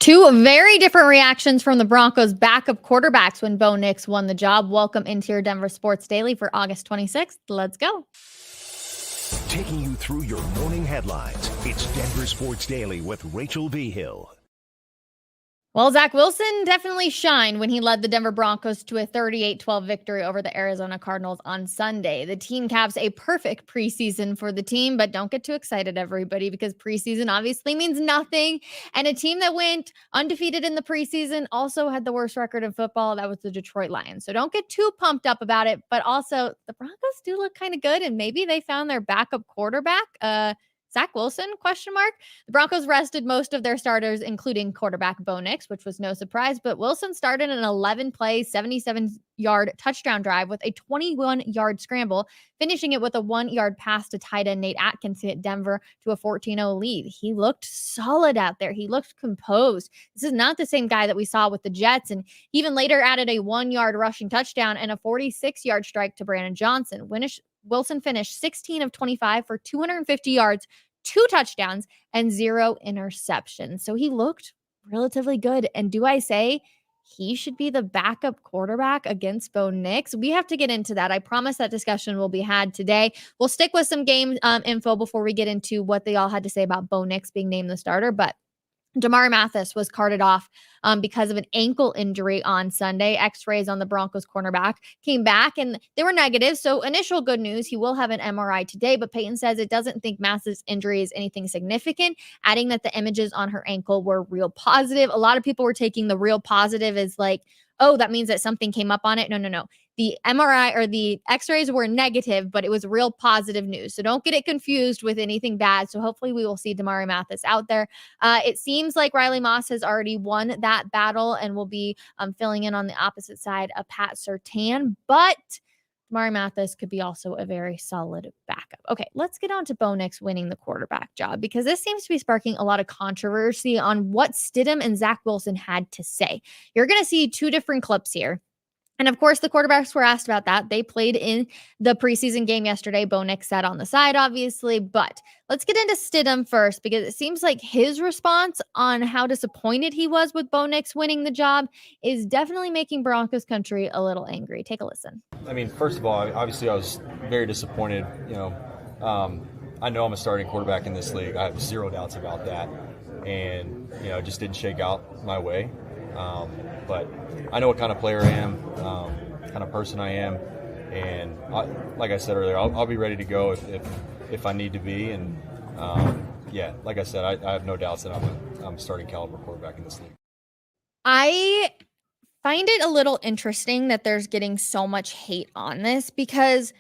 Two very different reactions from the Broncos backup quarterbacks when Bo Nix won the job. Welcome into your Denver Sports Daily for August 26th. Let's go. Taking you through your morning headlines, it's Denver Sports Daily with Rachel V. Hill. Well, Zach Wilson definitely shined when he led the Denver Broncos to a 38-12 victory over the Arizona Cardinals on Sunday. The team caps a perfect preseason for the team, but don't get too excited, everybody, because preseason obviously means nothing. And a team that went undefeated in the preseason also had the worst record in football. That was the Detroit Lions. So don't get too pumped up about it. But also, the Broncos do look kind of good, and maybe they found their backup quarterback. Zach Wilson, question mark. The Broncos rested most of their starters, including quarterback Bo Nix, which was no surprise, but Wilson started an 11-play, 77-yard touchdown drive with a 21-yard scramble, finishing it with a 1-yard pass to tight end Nate Atkins to hit Denver to a 14-0 lead. He looked solid out there. He looked composed. This is not the same guy that we saw with the Jets, and even later added a 1-yard rushing touchdown and a 46-yard strike to Brandon Johnson. Wilson finished 16 of 25 for 250 yards, 2 touchdowns, and 0 interceptions. So he looked relatively good. And do I say he should be the backup quarterback against Bo Nix? We have to get into that. I promise that discussion will be had today. We'll stick with some game info before we get into what they all had to say about Bo Nix being named the starter. But Demaryius Thomas was carted off because of an ankle injury on Sunday. X-rays on the Broncos cornerback came back and they were negative. So initial good news, he will have an MRI today, but Peyton says it doesn't think Mass's injury is anything significant, adding that the images on her ankle were real positive. A lot of people were taking the real positive as like, oh, that means that something came up on it. No. The MRI or the X-rays were negative, but it was real positive news. So don't get it confused with anything bad. So hopefully we will see Demaryius Thomas out there. It seems like Riley Moss has already won that battle and will be filling in on the opposite side of Pat Surtain. But Demaryius Thomas could be also a very solid backup. Okay, let's get on to Bo Nix winning the quarterback job, because this seems to be sparking a lot of controversy on what Stidham and Zach Wilson had to say. You're going to see 2 different clips here. And of course, the quarterbacks were asked about that. They played in the preseason game yesterday. Bo Nix sat on the side, obviously. But let's get into Stidham first, because it seems like his response on how disappointed he was with Bo Nix winning the job is definitely making Broncos country a little angry. Take a listen. I mean, first of all, obviously I was very disappointed. I know I'm a starting quarterback in this league. I have 0 doubts about that. And, it just didn't shake out my way. But I know what kind of player I am, kind of person I am, and like I said earlier, I'll be ready to go if I need to be. And like I said, I have no doubts that I'm starting caliber quarterback in this league. I find it a little interesting that there's getting so much hate on this, because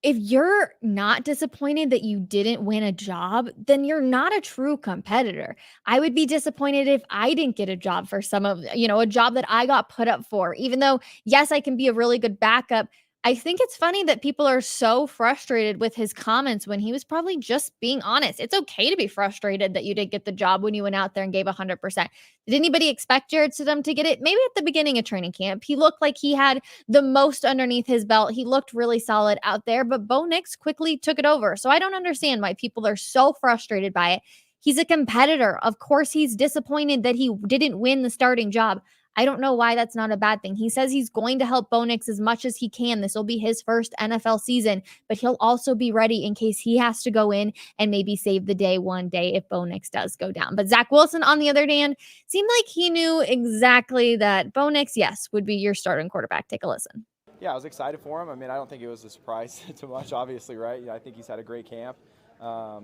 if you're not disappointed that you didn't win a job, then you're not a true competitor. I would be disappointed if I didn't get a job for a job that I got put up for, even though, yes, I can be a really good backup. I think it's funny that people are so frustrated with his comments when he was probably just being honest. It's okay to be frustrated that you didn't get the job when you went out there and gave 100%. Did anybody expect Jarrett Stidham to get it? Maybe at the beginning of training camp. He looked like he had the most underneath his belt. He looked really solid out there, but Bo Nix quickly took it over. So I don't understand why people are so frustrated by it. He's a competitor. Of course, he's disappointed that he didn't win the starting job. I don't know why that's not a bad thing. He says he's going to help Bo Nix as much as he can. This will be his first NFL season, but he'll also be ready in case he has to go in and maybe save the day one day if Bo Nix does go down. But Zach Wilson, on the other hand, seemed like he knew exactly that Bo Nix, yes, would be your starting quarterback. Take a listen. Yeah, I was excited for him. I mean, I don't think it was a surprise too much, obviously, right? I think he's had a great camp. I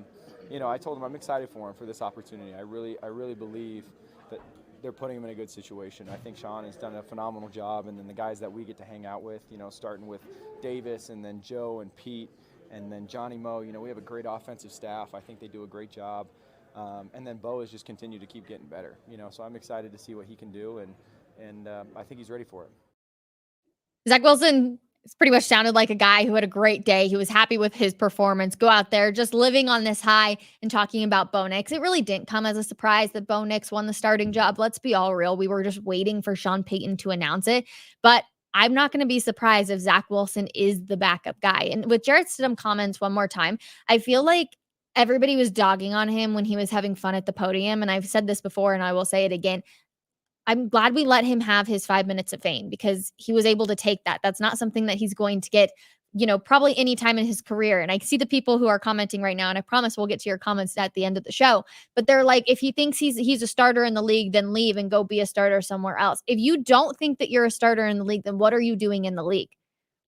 told him I'm excited for him for this opportunity. I really believe that they're putting him in a good situation. I think Sean has done a phenomenal job, and then the guys that we get to hang out with, starting with Davis and then Joe and Pete and then Johnny Moe, we have a great offensive staff. I think they do a great job. And then Bo has just continued to keep getting better, so I'm excited to see what he can do, and I think he's ready for it. Zach Wilson pretty much sounded like a guy who had a great day. He was happy with his performance. Go out there just living on this high and talking about Bo Nix. It really didn't come as a surprise that Bo Nix won the starting job. Let's be all real. We were just waiting for Sean Payton to announce it. But I'm not going to be surprised if Zach Wilson is the backup guy. And with Jarrett Stidham comments one more time, I feel like everybody was dogging on him when he was having fun at the podium. And I've said this before, and I will say it again. I'm glad we let him have his 5 minutes of fame because he was able to take that. That's not something that he's going to get, probably any time in his career. And I see the people who are commenting right now, and I promise we'll get to your comments at the end of the show. But they're like, if he thinks he's a starter in the league, then leave and go be a starter somewhere else. If you don't think that you're a starter in the league, then what are you doing in the league?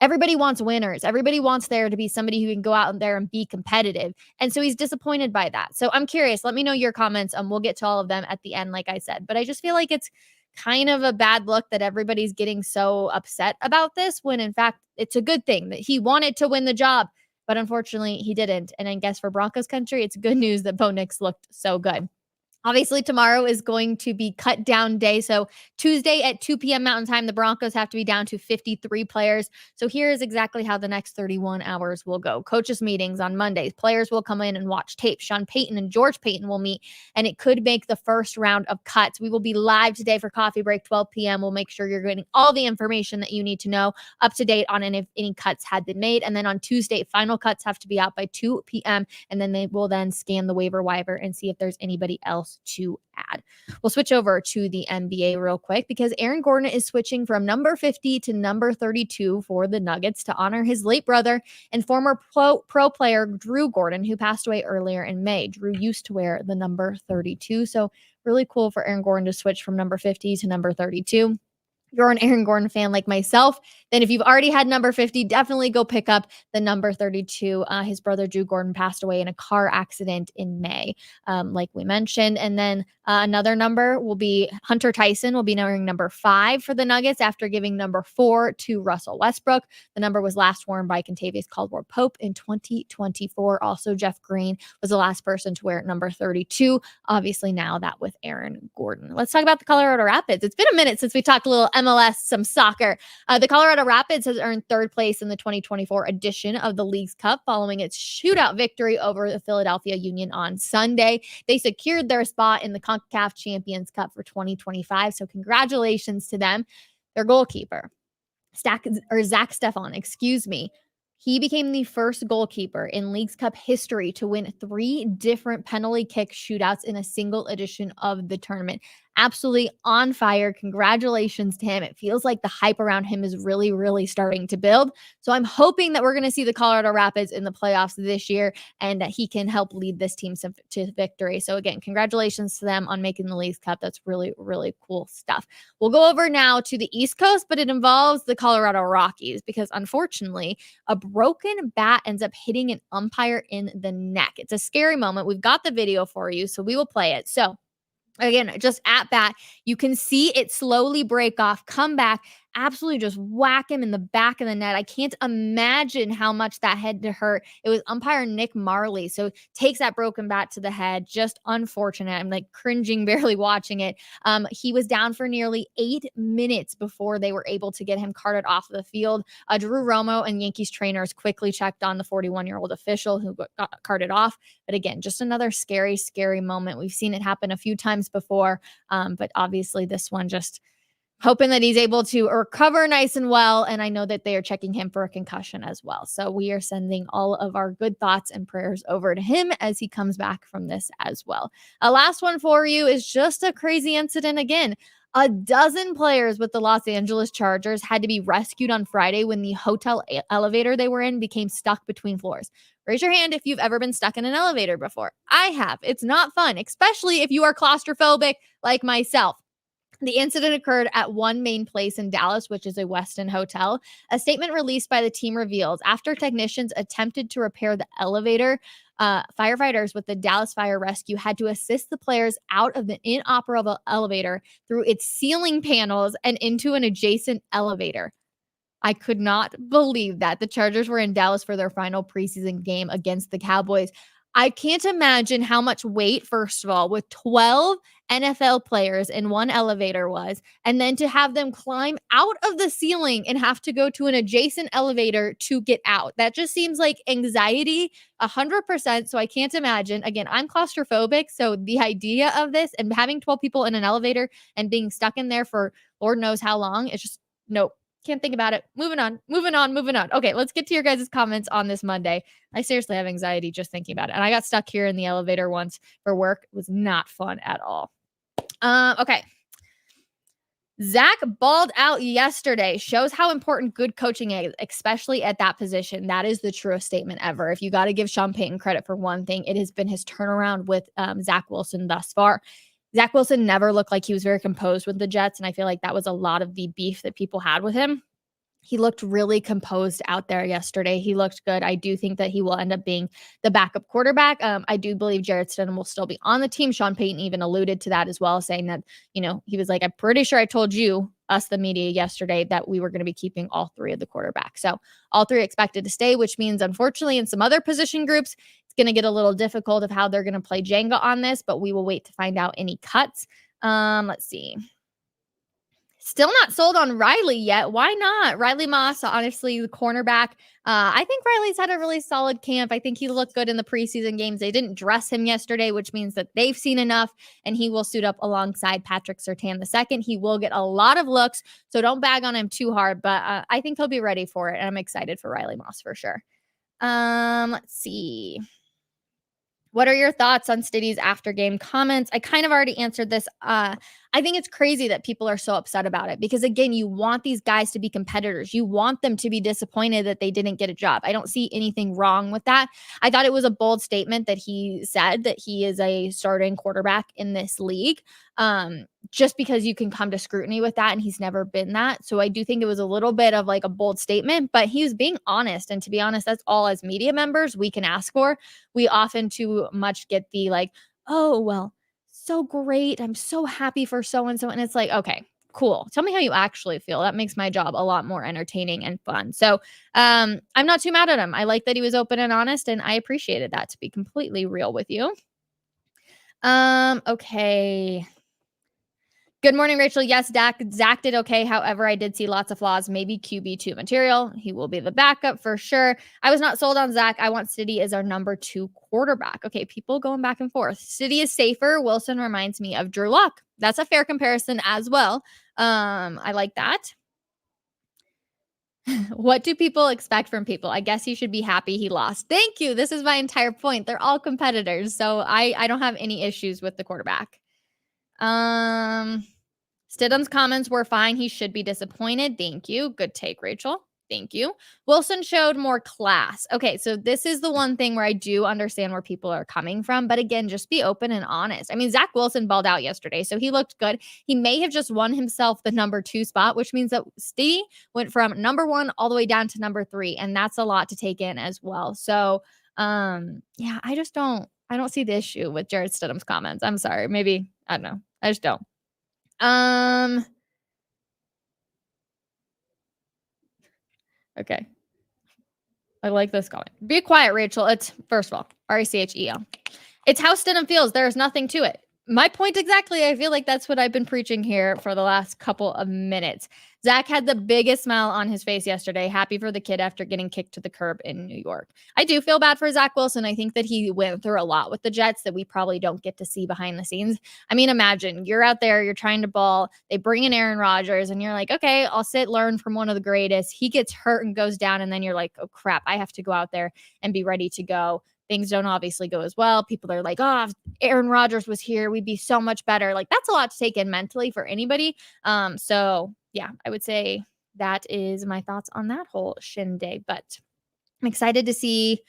Everybody wants winners. Everybody wants there to be somebody who can go out there and be competitive. And so he's disappointed by that. So I'm curious. Let me know your comments. We'll get to all of them at the end, like I said. But I just feel like it's kind of a bad look that everybody's getting so upset about this when, in fact, it's a good thing that he wanted to win the job. But unfortunately, he didn't. And I guess for Broncos country, it's good news that Bo Nix looked so good. Obviously, tomorrow is going to be cut down day. So Tuesday at 2 p.m. Mountain Time, the Broncos have to be down to 53 players. So here is exactly how the next 31 hours will go. Coaches meetings on Mondays. Players will come in and watch tape. Sean Payton and George Payton will meet, and it could make the first round of cuts. We will be live today for Coffee Break, 12 p.m. We'll make sure you're getting all the information that you need to know, up to date on if any cuts had been made. And then on Tuesday, final cuts have to be out by 2 p.m. And then they will then scan the waiver wire and see if there's anybody else to add. We'll switch over to the NBA real quick because Aaron Gordon is switching from number 50 to number 32 for the Nuggets to honor his late brother and former pro player Drew Gordon, who passed away earlier in May. Drew used to wear the number 32, so really cool for Aaron Gordon to switch from number 50 to number 32. If you're an Aaron Gordon fan like myself, then if you've already had number 50, definitely go pick up the number 32. His brother Drew Gordon passed away in a car accident in May, like we mentioned. And then another number will be Hunter Tyson will be wearing number 5 for the Nuggets after giving number 4 to Russell Westbrook. The number was last worn by Kentavious Caldwell-Pope in 2024. Also, Jeff Green was the last person to wear number 32. Obviously, now that with Aaron Gordon. Let's talk about the Colorado Rapids. It's been a minute since we talked a little MLS, some soccer. The Colorado Rapids has earned 3rd place in the 2024 edition of the Leagues Cup following its shootout victory over the Philadelphia Union on Sunday. They secured their spot in the CONCACAF Champions Cup for 2025. So congratulations to them. Their goalkeeper, Zach Steffen, he became the first goalkeeper in Leagues Cup history to win 3 different penalty kick shootouts in a single edition of the tournament. Absolutely on fire. Congratulations to him. It feels like the hype around him is really, really starting to build. So I'm hoping that we're going to see the Colorado Rapids in the playoffs this year and that he can help lead this team to victory. So again, congratulations to them on making the Leagues Cup. That's really, really cool stuff. We'll go over now to the East Coast, but it involves the Colorado Rockies because unfortunately, a broken bat ends up hitting an umpire in the neck. It's a scary moment. We've got the video for you, so we will play it. So again, just at bat, you can see it slowly break off, come back, absolutely just whack him in the back of the net. I can't imagine how much that had to hurt. It was umpire Nick Marley. So takes that broken bat to the head. Just unfortunate. I'm like cringing barely watching it. He was down for nearly 8 minutes before they were able to get him carted off of the field. Drew Romo and Yankees trainers quickly checked on the 41-year-old official who got carted off. But again, just another scary, scary moment. We've seen it happen a few times before. But obviously this one just hoping that he's able to recover nice and well. And I know that they are checking him for a concussion as well. So we are sending all of our good thoughts and prayers over to him as he comes back from this as well. A last one for you is just a crazy incident again. 12 players with the Los Angeles Chargers had to be rescued on Friday when the hotel elevator they were in became stuck between floors. Raise your hand if you've ever been stuck in an elevator before. I have. It's not fun, especially if you are claustrophobic like myself. The incident occurred at One Main Place in Dallas, which is a Westin hotel. A statement released by the team reveals after technicians attempted to repair the elevator, firefighters with the Dallas Fire Rescue had to assist the players out of the inoperable elevator through its ceiling panels and into an adjacent elevator. I could not believe that. The Chargers were in Dallas for their final preseason game against the Cowboys. I can't imagine how much weight, first of all, with 12 NFL players in one elevator was, and then to have them climb out of the ceiling and have to go to an adjacent elevator to get out. That just seems like anxiety 100%. So I can't imagine. Again, I'm claustrophobic. So the idea of this and having 12 people in an elevator and being stuck in there for Lord knows how long, it's just, nope. Can't think about it. Moving on. Okay, let's get to your guys' comments on this Monday. I seriously have anxiety just thinking about it. And I got stuck here in the elevator once for work. It was not fun at all. Okay. Zach balled out yesterday. Shows how important good coaching is, especially at that position. That is the truest statement ever. If you got to give Sean Payton credit for one thing, it has been his turnaround with Zach Wilson thus far. Zach Wilson never looked like he was very composed with the Jets, and I feel like that was a lot of the beef that people had with him. He looked really composed out there yesterday. He looked good. I do think that he will end up being the backup quarterback. I do believe Jarrett Stidham will still be on the team. Sean Payton even alluded to that as well, saying that, he was like, I'm pretty sure I told you, us, the media, yesterday that we were going to be keeping all three of the quarterbacks. So all three expected to stay, which means, unfortunately, in some other position groups, it's going to get a little difficult of how they're going to play Jenga on this, but we will wait to find out any cuts. Let's see. Still not sold on Riley yet. Why not? Riley Moss, honestly, the cornerback. I think Riley's had a really solid camp. I think he looked good in the preseason games. They didn't dress him yesterday, which means that they've seen enough, and he will suit up alongside Patrick Surtain II. He will get a lot of looks, so don't bag on him too hard, but I think he'll be ready for it, and I'm excited for Riley Moss for sure. Let's see. What are your thoughts on Stiddy's after-game comments? I kind of already answered this. I think it's crazy that people are so upset about it because, again, you want these guys to be competitors. You want them to be disappointed that they didn't get a job. I don't see anything wrong with that. I thought it was a bold statement that he said that he is a starting quarterback in this league, just because you can come to scrutiny with that, and he's never been that. So I do think it was a little bit of like a bold statement, but he was being honest. And to be honest, that's all as media members we can ask for. We often too much get the like, oh, well, so great. I'm so happy for so-and-so. And it's like, okay, cool. Tell me how you actually feel. That makes my job a lot more entertaining and fun. So I'm not too mad at him. I like that he was open and honest, and I appreciated that, to be completely real with you. Okay. Good morning, Rachel. Yes, Zach did okay. However, I did see lots of flaws, maybe QB2 material. He will be the backup for sure. I was not sold on Zach. I want Stiddy as our number 2 quarterback. Okay, people going back and forth. Stiddy is safer. Wilson reminds me of Drew Lock. That's a fair comparison as well. I like that. What do people expect from people? I guess he should be happy he lost. Thank you. This is my entire point. They're all competitors, so I don't have any issues with the quarterback. Stidham's comments were fine. He should be disappointed. Thank you. Good take, Rachel. Thank you. Wilson showed more class. Okay, so this is the one thing where I do understand where people are coming from. But again, just be open and honest. I mean, Zach Wilson balled out yesterday, so he looked good. He may have just won himself the number 2 spot, which means that Stiddy went from number 1 all the way down to number 3. And that's a lot to take in as well. So, yeah, I don't see the issue with Jarrett Stidham's comments. I'm sorry. Maybe, I don't know. I just don't. Okay. I like this comment. Be quiet, Rachel. It's, first of all, Rachel. It's how Stidham feels. There's nothing to it. My point exactly. I feel like that's what I've been preaching here for the last couple of minutes. Zach had the biggest smile on his face yesterday, happy for the kid after getting kicked to the curb in New York. I do feel bad for Zach Wilson. I think that he went through a lot with the Jets that we probably don't get to see behind the scenes. I mean, imagine you're out there, you're trying to ball, they bring in Aaron Rodgers, and you're like, okay, I'll learn from one of the greatest. He gets hurt and goes down, and then you're like, oh crap, I have to go out there and be ready to go. Things don't obviously go as well. People are like, oh, if Aaron Rodgers was here, we'd be so much better. Like, that's a lot to take in mentally for anybody. So yeah, I would say that is my thoughts on that whole shindig. But I'm excited to see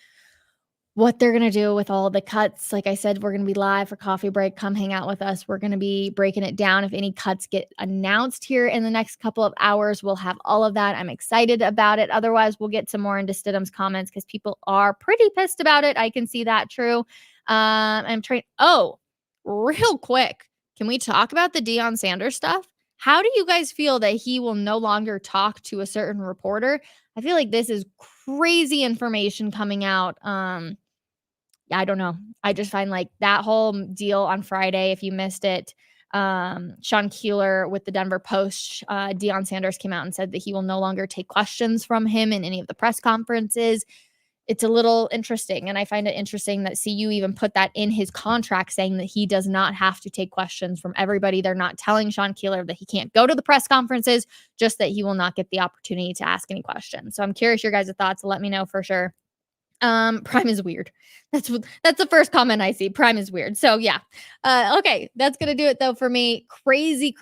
what they're going to do with all the cuts. Like I said, we're going to be live for coffee break. Come hang out with us. We're going to be breaking it down. If any cuts get announced here in the next couple of hours, we'll have all of that. I'm excited about it. Otherwise, we'll get some more into Stidham's comments because people are pretty pissed about it. I can see that. True. I'm trying. Oh, real quick. Can we talk about the Deion Sanders stuff? How do you guys feel that he will no longer talk to a certain reporter? I feel like this is crazy information coming out. Yeah, I don't know. I just find like that whole deal on Friday, if you missed it, Sean Keeler with the Denver Post, Deion Sanders came out and said that he will no longer take questions from him in any of the press conferences. it's a little interesting. And I find it interesting that CU even put that in his contract, saying that he does not have to take questions from everybody. They're not telling Sean Keeler that he can't go to the press conferences, just that he will not get the opportunity to ask any questions. So I'm curious your guys' thoughts. Let me know for sure. Prime is weird. That's the first comment I see. Prime is weird. So yeah. Okay. That's going to do it though for me. Crazy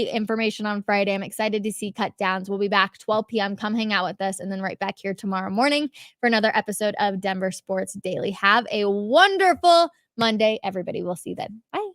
information on Friday. I'm excited to see cut downs. We'll be back 12 p.m. Come hang out with us and then right back here tomorrow morning for another episode of Denver Sports Daily. Have a wonderful Monday, everybody. We'll see you then. Bye.